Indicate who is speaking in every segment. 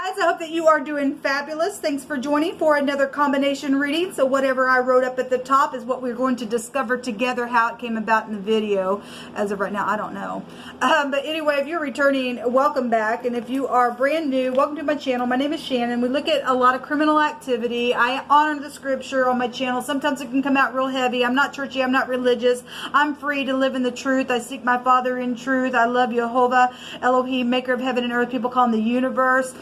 Speaker 1: Guys, I hope that you are doing fabulous. Thanks for joining for another combination reading. So whatever I wrote up at the top is what we're going to discover together, how it came about in the video. As of right now, I don't know. But anyway, if you're returning, welcome back. And if you are brand new, welcome to my channel. My name is Shannon. We look at a lot of criminal activity. I honor the scripture on my channel. Sometimes it can come out real heavy. I'm not churchy. I'm not religious. I'm free to live in the truth. I seek my Father in truth. I love Jehovah, Elohim, maker of heaven and earth. People call him the universe.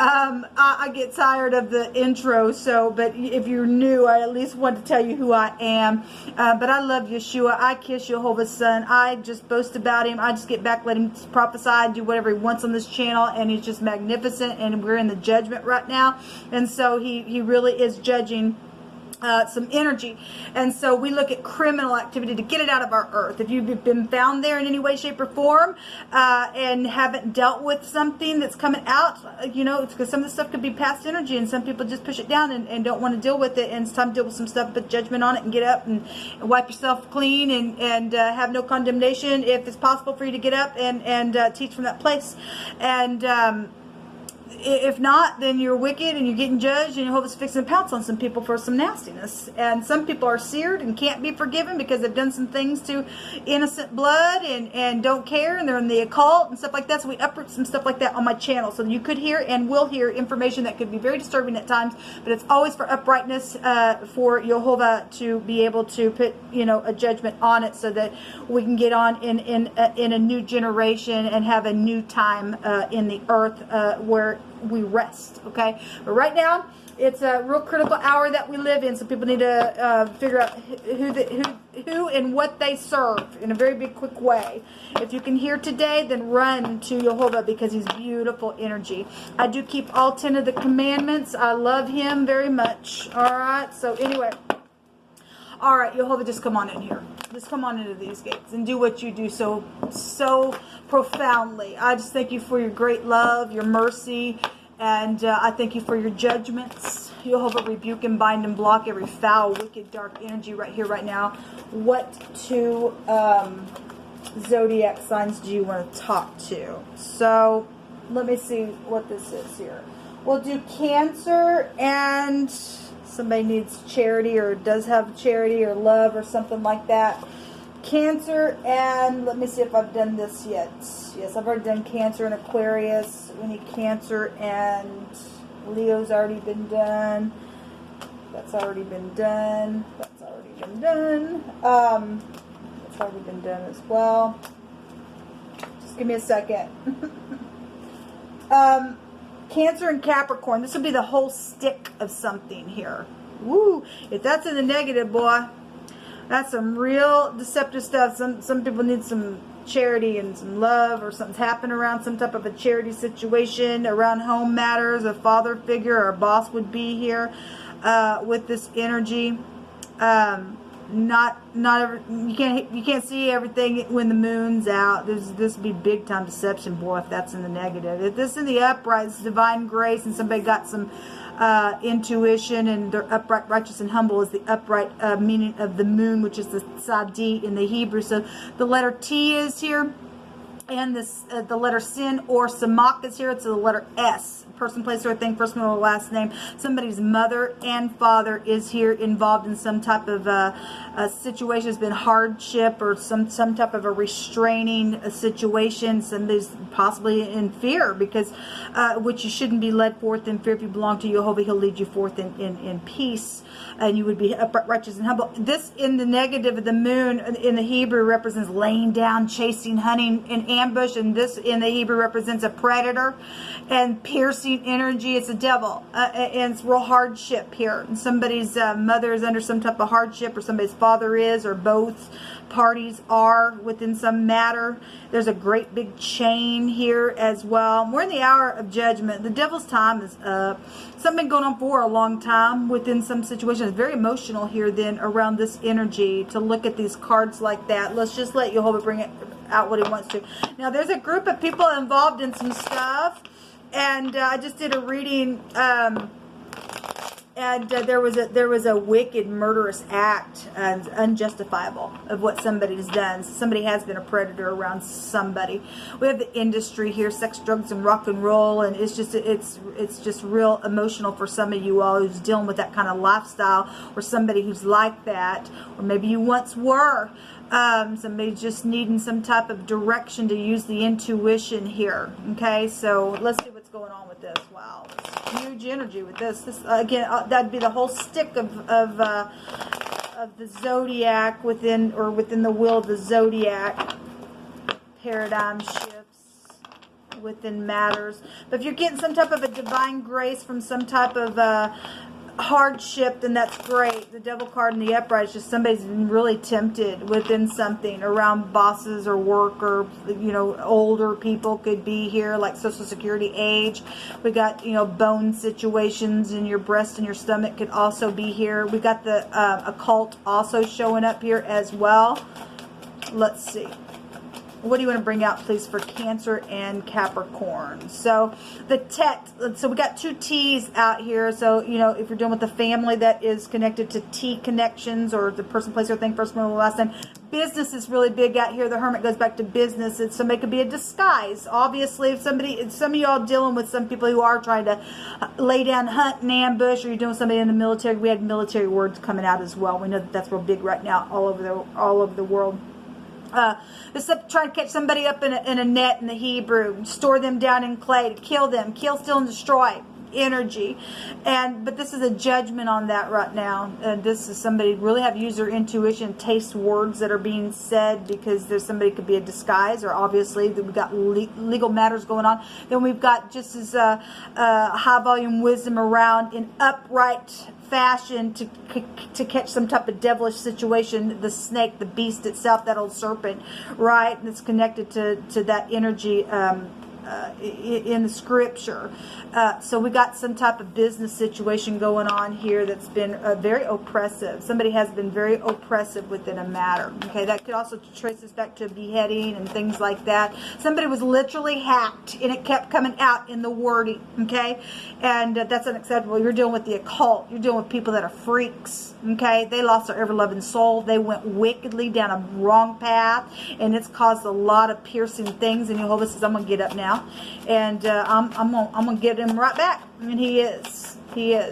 Speaker 1: I get tired of the intro, but if you're new, I at least want to tell you who I am. But I love Yeshua. I kiss Jehovah's son. I just boast about him. I just get back, let him prophesy, and do whatever he wants on this channel, and he's just magnificent, and we're in the judgment right now, and so he really is judging some energy. And so we look at criminal activity to get it out of our earth. If you've been found there in any way, shape, or form, and haven't dealt with something that's coming out, you know, it's because some of the stuff could be past energy, and some people just push it down and don't want to deal with it, and it's time to deal with some stuff, put judgment on it, and get up and wipe yourself clean, and have no condemnation if it's possible for you to get up and teach from that place. And if not, then you're wicked and you're getting judged, and Jehovah's fixing to pounce on some people for some nastiness. And some people are seared and can't be forgiven because they've done some things to innocent blood and don't care, and they're in the occult and stuff like that. So we uproot some stuff like that on my channel. So you could hear and will hear information that could be very disturbing at times, but it's always for uprightness, for Jehovah to be able to put, you know, a judgment on it, so that we can get on in a new generation and have a new time in the earth where we rest. Okay, but right now it's a real critical hour that we live in, so people need to figure out who and what they serve in a very big quick way. If you can hear today, then run to Jehovah, because he's beautiful energy. I do keep all 10 of the commandments. I love him very much. All right, so anyway, all right, Jehovah, just come on in here. Just come on into these gates and do what you do so profoundly. I just thank you for your great love, your mercy, and I thank you for your judgments. Jehovah, rebuke and bind and block every foul, wicked, dark energy right here, right now. What two zodiac signs do you want to talk to? So let me see what this is here. We'll do Cancer, and somebody needs charity or does have charity or love or something like that. Cancer, and let me see if I've done this yet. Yes, I've already done Cancer and Aquarius. We need Cancer, and Leo's already been done. That's already been done. That's already been done. That's already been done as well. Just give me a second. Cancer and Capricorn. This will be the whole stick of something here. Woo! If that's in the negative, boy, that's some real deceptive stuff. Some people need some charity and some love, or something's happening around some type of a charity situation around home matters. A father figure or a boss would be here with this energy. You can't see everything when the moon's out. This would be big time deception, boy, if that's in the negative. If this is in the upright, it's divine grace, and somebody got some intuition, and they're upright, righteous, and humble is the upright meaning of the moon, which is the Tzaddik in the Hebrew. So the letter T is here, and this the letter Sin or Samak is here. It's the letter S. Person, place, or thing, first name or last name. Somebody's mother and father is here involved in some type of a situation. It's been hardship or some type of a restraining situation. Somebody's possibly in fear, because which you shouldn't be led forth in fear. If you belong to Jehovah, he'll lead you forth in peace, and you would be upright, righteous, and humble. This in the negative of the moon in the Hebrew represents laying down, chasing, hunting, in ambush, and this in the Hebrew represents a predator and piercing energy. It's a devil, and it's real hardship here. And somebody's mother is under some type of hardship, or somebody's father is, or both parties are within some matter. There's a great big chain here as well. We're in the hour of judgment. The devil's time is up. Something going on for a long time within some situation. It's very emotional here then around this energy to look at these cards like that. Let's just let Jehovah bring it out what he wants to. Now there's a group of people involved in some stuff, and I just did a reading, and and there was a wicked, murderous act, unjustifiable, of what somebody has done. So somebody has been a predator around somebody. We have the industry here, sex, drugs, and rock and roll, and it's just real emotional for some of you all who's dealing with that kind of lifestyle, or somebody who's like that, or maybe you once were. Somebody just needing some type of direction to use the intuition here. Okay, so let's see what's going on with this. Wow, huge energy with this. This again, that'd be the whole stick of the Zodiac within the wheel of the Zodiac. Paradigm shifts within matters. But if you're getting some type of a divine grace from some type of hardship, then that's great. The Devil card in the upright is just somebody's been really tempted within something around bosses or work, or older people could be here, like Social Security age. We got bone situations in your breast and your stomach could also be here. We got the occult also showing up here as well. Let's see. What do you want to bring out, please, for Cancer and Capricorn? So the Tet, so we got two T's out here. So, if you're dealing with a family that is connected to T connections, or the person, place, or thing, first, middle, last name. Business is really big out here. The Hermit goes back to business. Somebody could be a disguise. Obviously, if some of y'all dealing with some people who are trying to lay down, hunt, and ambush, or you're doing somebody in the military. We had military words coming out as well. We know that that's real big right now all over the world. This is trying to catch somebody up in a net in the Hebrew, store them down in clay, to kill them, kill, steal, and destroy energy. But this is a judgment on that right now. This is somebody really have used their intuition, taste words that are being said, because there's somebody could be a disguise, or obviously we've got legal matters going on. Then we've got just as high volume wisdom around in upright fashion to catch some type of devilish situation. The snake, the beast itself, that old serpent, right? And it's connected to that energy in the scripture. So we got some type of business situation going on here that's been very oppressive. Somebody has been very oppressive within a matter. Okay, that could also trace this back to a beheading and things like that. Somebody was literally hacked, and it kept coming out in the wording. Okay, and that's unacceptable. You're dealing with the occult. You're dealing with people that are freaks. Okay, they lost their ever-loving soul. They went wickedly down a wrong path, and it's caused a lot of piercing things. And Jehovah says, "I'm gonna get up now, and I'm gonna get him right back." And he is.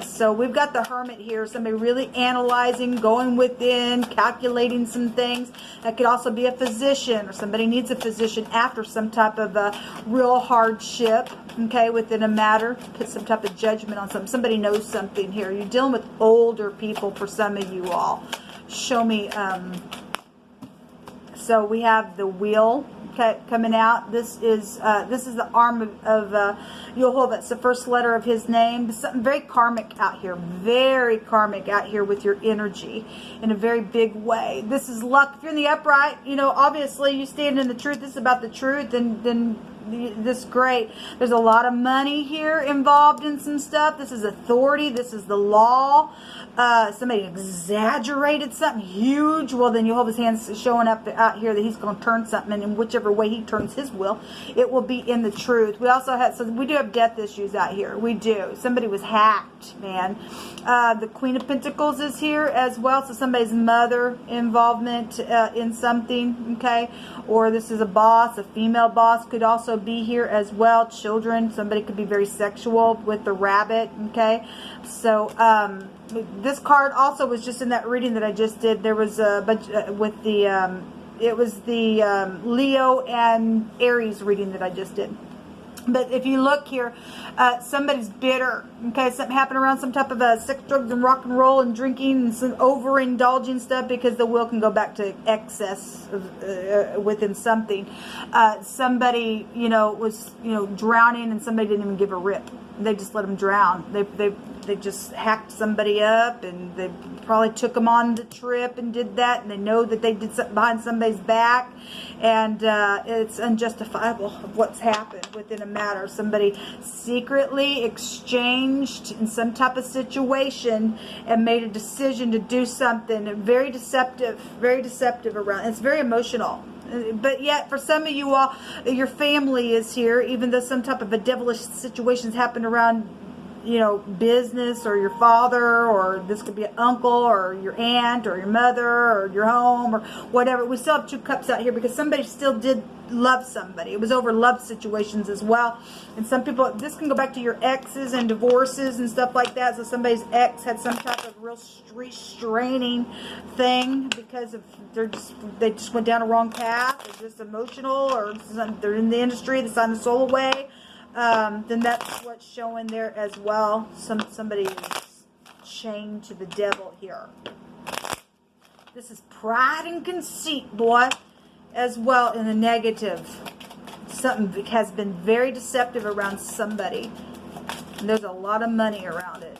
Speaker 1: So we've got the Hermit here. Somebody really analyzing, going within, calculating some things. That could also be a physician, or somebody needs a physician after some type of a real hardship. Okay, within a matter, put some type of judgment on something. Somebody knows something here. You're dealing with older people for some of you all. Show me. So we have the Wheel coming out. This is the arm of Jehovah. It's the first letter of his name. There's something very karmic out here. Very karmic out here with your energy in a very big way. This is luck. If you're in the upright, obviously you stand in the truth. This is about the truth. Then this is great. There's a lot of money here involved in some stuff. This is authority. This is the law. Somebody exaggerated something huge. Well, then Jehovah's hand's showing up out here that he's going to turn something, and in whichever way he turns his will, it will be in the truth. We also have, so we do have death issues out here. We do. Somebody was hacked, man. The Queen of Pentacles is here as well. So somebody's mother involvement in something, okay? Or this is a boss, a female boss could also be here as well. Children, somebody could be very sexual with the rabbit, okay? So, this card also was just in that reading that I just did. There was a bunch with the, it was the Leo and Aries reading that I just did. But if you look here, somebody's bitter. Okay, something happened around some type of sex, drugs, and rock and roll, and drinking, and some overindulging stuff, because the will can go back to excess within something. Somebody, was, drowning, and somebody didn't even give a rip. They just let them drown. They just hacked somebody up, and they probably took them on the trip and did that, and they know that they did something behind somebody's back, and it's unjustifiable of what's happened within a matter. Somebody secretly exchanged in some type of situation and made a decision to do something very deceptive around. It's very emotional. But yet, for some of you all, your family is here, even though some type of a devilish situation's happened around you know, business or your father, or this could be an uncle or your aunt or your mother or your home or whatever. We still have 2 cups out here because somebody still did love somebody. It was over love situations as well. And some people, this can go back to your exes and divorces and stuff like that. So somebody's ex had some type of real restraining thing because of they just went down a wrong path. They're just emotional, or they're in the industry, they signed the soul away. Then that's what's showing there as well. Somebody is chained to the devil here. This is pride and conceit, boy, as well, in the negative. Something has been very deceptive around somebody. And there's a lot of money around it.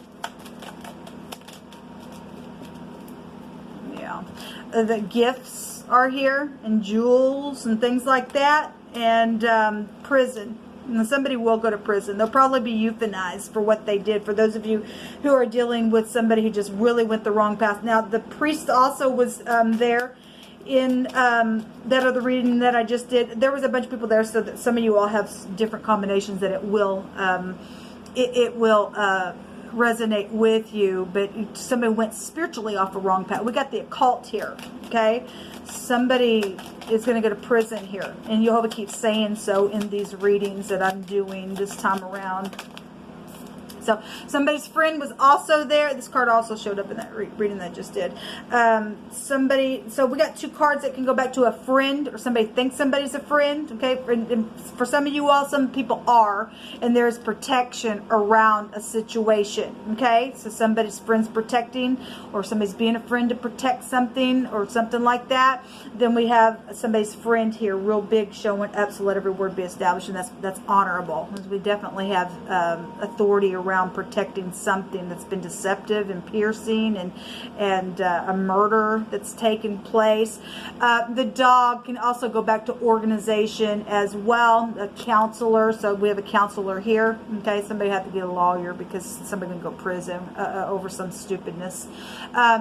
Speaker 1: Yeah. The gifts are here, and jewels and things like that, and prison. And somebody will go to prison. They'll probably be euthanized for what they did. For those of you who are dealing with somebody who just really went the wrong path. Now, the priest also was there in that other reading that I just did. There was a bunch of people there, so that some of you all have different combinations that it will resonate with you. But somebody went spiritually off a wrong path. We got the occult here, okay? Somebody is going to go to prison here, and Jehovah keeps saying so in these readings that I'm doing this time around. So somebody's friend was also there. This card also showed up in that reading that I just did. So we got 2 cards that can go back to a friend, or somebody thinks somebody's a friend. Okay, for some of you all, some people are, and there's protection around a situation. Okay, so somebody's friend's protecting, or somebody's being a friend to protect something, or something like that. Then we have somebody's friend here, real big, showing up. So let every word be established, and that's honorable, because we definitely have authority around protecting something that's been deceptive and piercing, and a murder that's taken place. The dog can also go back to organization as well, a counselor. So we have a counselor here. Okay, somebody had to get a lawyer because somebody can go to prison over some stupidness.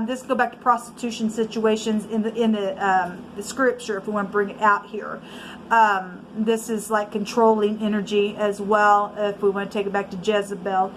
Speaker 1: This can go back to prostitution situations in the scripture, if we want to bring it out here. This is controlling energy as well, if we want to take it back to Jezebel.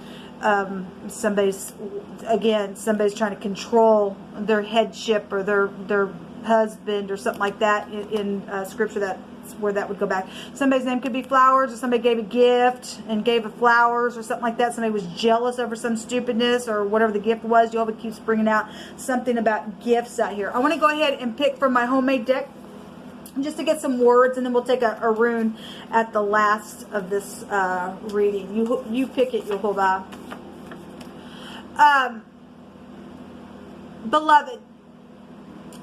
Speaker 1: Somebody's trying to control their headship, or their husband, or something like that in scripture. That's where that would go back. Somebody's name could be Flowers, or somebody gave a gift and gave a flowers, or something like that. Somebody was jealous over some stupidness, or whatever the gift was. Jehovah keeps bringing out something about gifts out here. I want to go ahead and pick from my homemade deck, just to get some words, and then we'll take a rune at the last of this reading. You pick it, Jehovah. Beloved,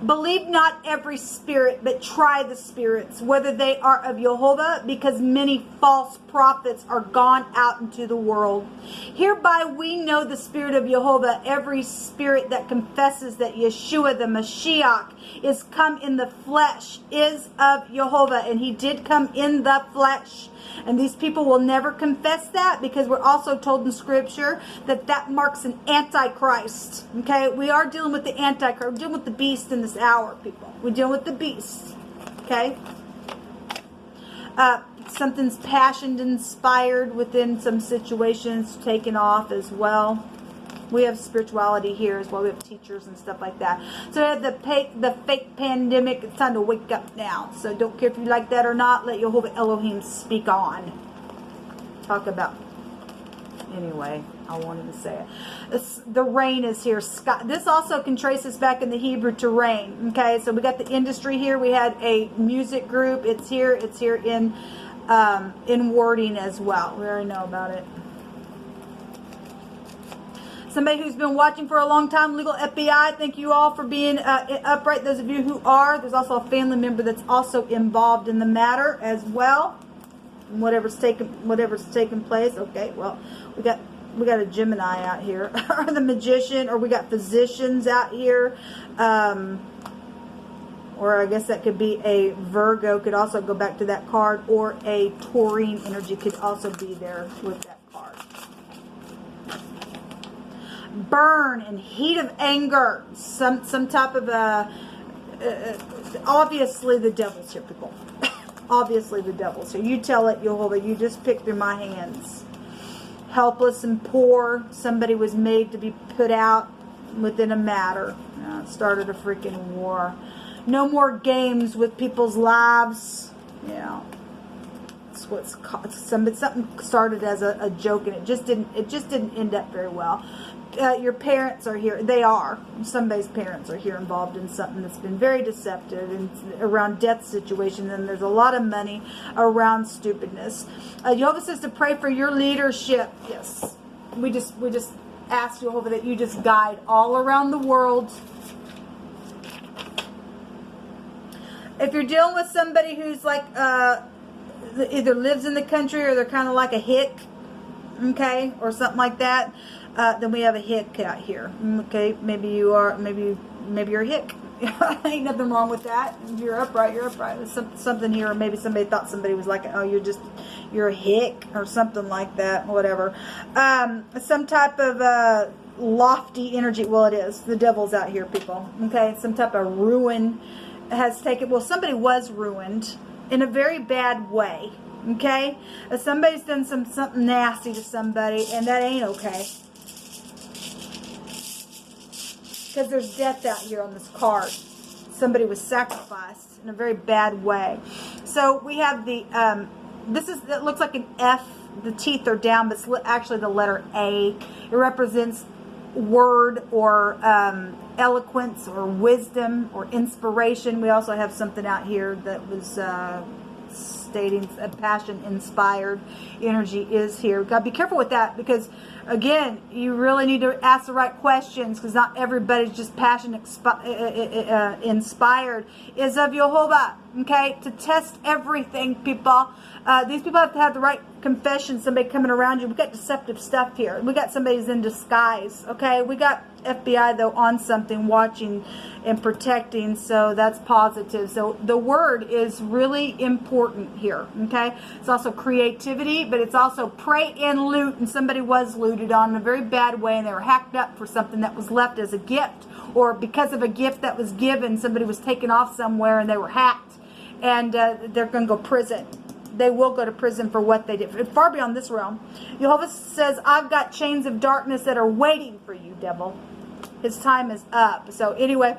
Speaker 1: believe not every spirit, but try the spirits, whether they are of Jehovah, because many false prophets are gone out into the world. Hereby we know the spirit of Jehovah. Every spirit that confesses that Yeshua the Mashiach is come in the flesh is of Jehovah, and he did come in the flesh. And these people will never confess that, because we're also told in scripture that marks an antichrist. Okay, we are dealing with the antichrist. We're dealing with the beast in this hour, people. We're dealing with the beast. Okay. Something's passion inspired within some situations, taken off as well. We have spirituality here as well. We have teachers and stuff like that. So we have the fake pandemic. It's time to wake up now. So don't care if you like that or not. Let Jehovah Elohim speak on. Talk about. Anyway, I wanted to say it. The rain is here. This also can trace us back in the Hebrew to rain. Okay, so we got the industry here. We had a music group. It's here. It's here in wording as well. We already know about it. Somebody who's been watching for a long time, Legal FBI, thank you all for being upright. Those of you who are, there's also a family member that's also involved in the matter as well. Whatever's taken place. Okay, well, we got a Gemini out here, or the Magician, or we got physicians out here, or I guess that could be a Virgo. Could also go back to that card, or a Taurine energy could also be there with that card. Burn and heat of anger, some type of obviously the devil's here, people. Obviously the devil's here. You tell it, Jehovah. You just pick through my hands. helpless and poor. Somebody was made to be put out within a matter. It started a freaking war. No more games with people's lives. Yeah. That's what's called. Something started as a joke, and it just didn't end up very well. Your parents are here. They are. Somebody's parents are here involved in something that's been very deceptive and around death situation. And there's a lot of money around stupidness. Jehovah says to pray for your leadership. Yes, we just ask Jehovah that you just guide all around the world. If you're dealing with somebody who's like either lives in the country or they're kind of like a hick, okay, or something like that. Then we have a hick out here. Okay, maybe you are, maybe you're a hick. Ain't nothing wrong with that. If you're upright, you're upright. There's something here, or maybe somebody thought somebody was like, oh, you're a hick, or something like that, whatever. Some type of lofty energy. Well, it is. The devil's out here, people. Okay, some type of ruin has taken. Well, somebody was ruined in a very bad way. Okay, somebody's done something nasty to somebody, and that ain't okay. Because there's death out here on this card. Somebody was sacrificed in a very bad way. So we have the, it looks like an F. The teeth are down, but it's actually the letter A. It represents word or eloquence or wisdom or inspiration. We also have something out here that was stating a passion inspired energy is here. Got to be careful with that, because again, you really need to ask the right questions, because not everybody's just passion inspired. Is of Jehovah, okay, to test everything, people. These people have to have the right confession. Somebody coming around you. We got deceptive stuff here. We got somebody who's in disguise, okay. We got FBI though on something, watching and protecting, so that's positive. So the word is really important here, okay. It's also creativity, but it's also prey and loot, and somebody was looted on in a very bad way, and they were hacked up for something that was left as a gift, or because of a gift that was given, somebody was taken off somewhere and they were hacked, and they're going to go prison. They will go to prison for what they did. Far beyond this realm. Jehovah says, I've got chains of darkness that are waiting for you, devil. His time is up. So anyway,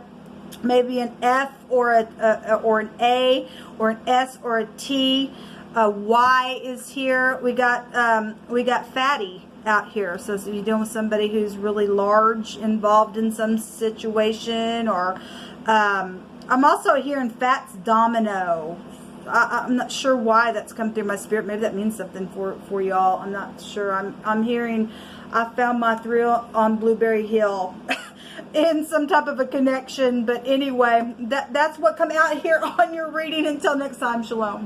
Speaker 1: maybe an F or an A or an S or a T. Y is here. We got fatty out here. So if you're dealing with somebody who's really large, involved in some situation, or I'm also hearing Fat's domino. I'm not sure why that's come through my spirit. Maybe that means something for y'all. I'm not sure. I'm hearing I found my thrill on Blueberry Hill in some type of a connection. But anyway, that's what come out here on your reading. Until next time, shalom.